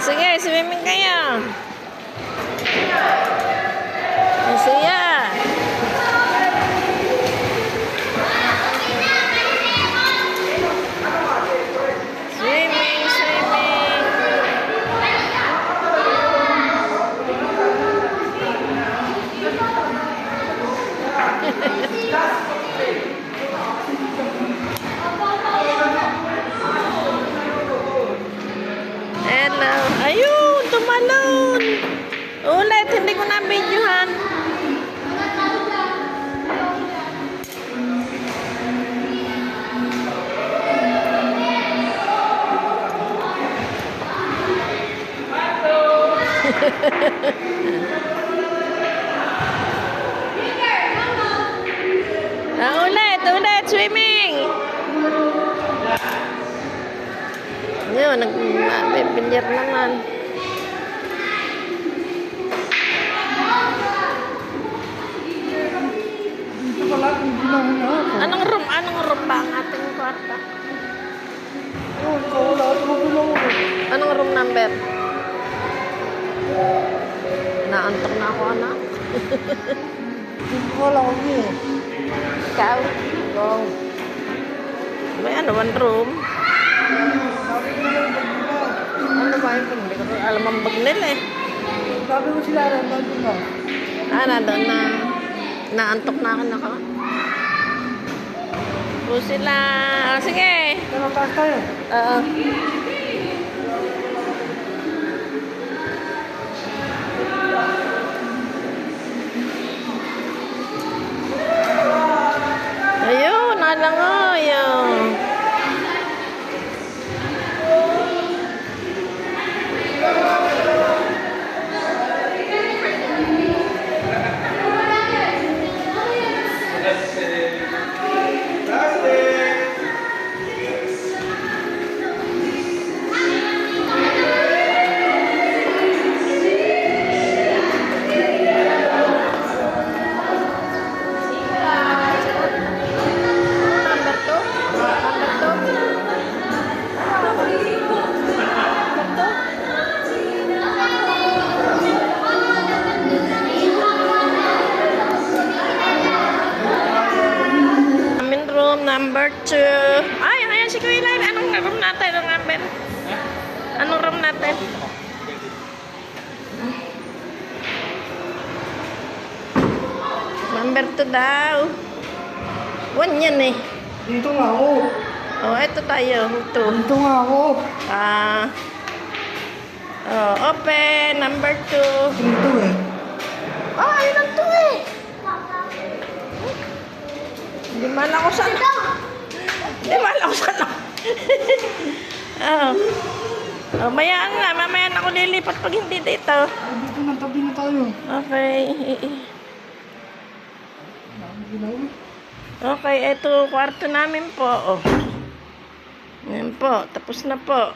sige, swimming kayo. Masaya. Swimming, swimming. Hello. Ayun, tumalon. Ulit, hindi ko na-videohan. Ulit, swimming. Yun, nagbibilyar naman. Anong room ba ang ating kwarta? Anong room number? Naantok na ako, anak. Wala ko niyo. Ikaw? Go. May ano, one room? Ano ba yun? Hindi ko alam ang bag nila eh. Sabi ko sila, nandun na. Nandun na. Naantok na ako, naka. Po sila. Sige. Pero taas tayo. Oo. Ayun, nalangoy. Number 2. Ay, ayan si Kuya Lyle. Anong room natin? Anong number? Anong room natin? Number 2 daw. 1 yan eh. Dito nga ako. Oh, eto tayo. 2. Dito nga ako. Open. Number 2. Dito eh. Ayun ang 2 eh. Hindi man ako sana. Hindi man ako sana. Mamaya na ako lilipat pag hindi dito. Dito na, tabi na tayo. Okay. Okay, ito kwarto namin po. Yan po, tapos na po.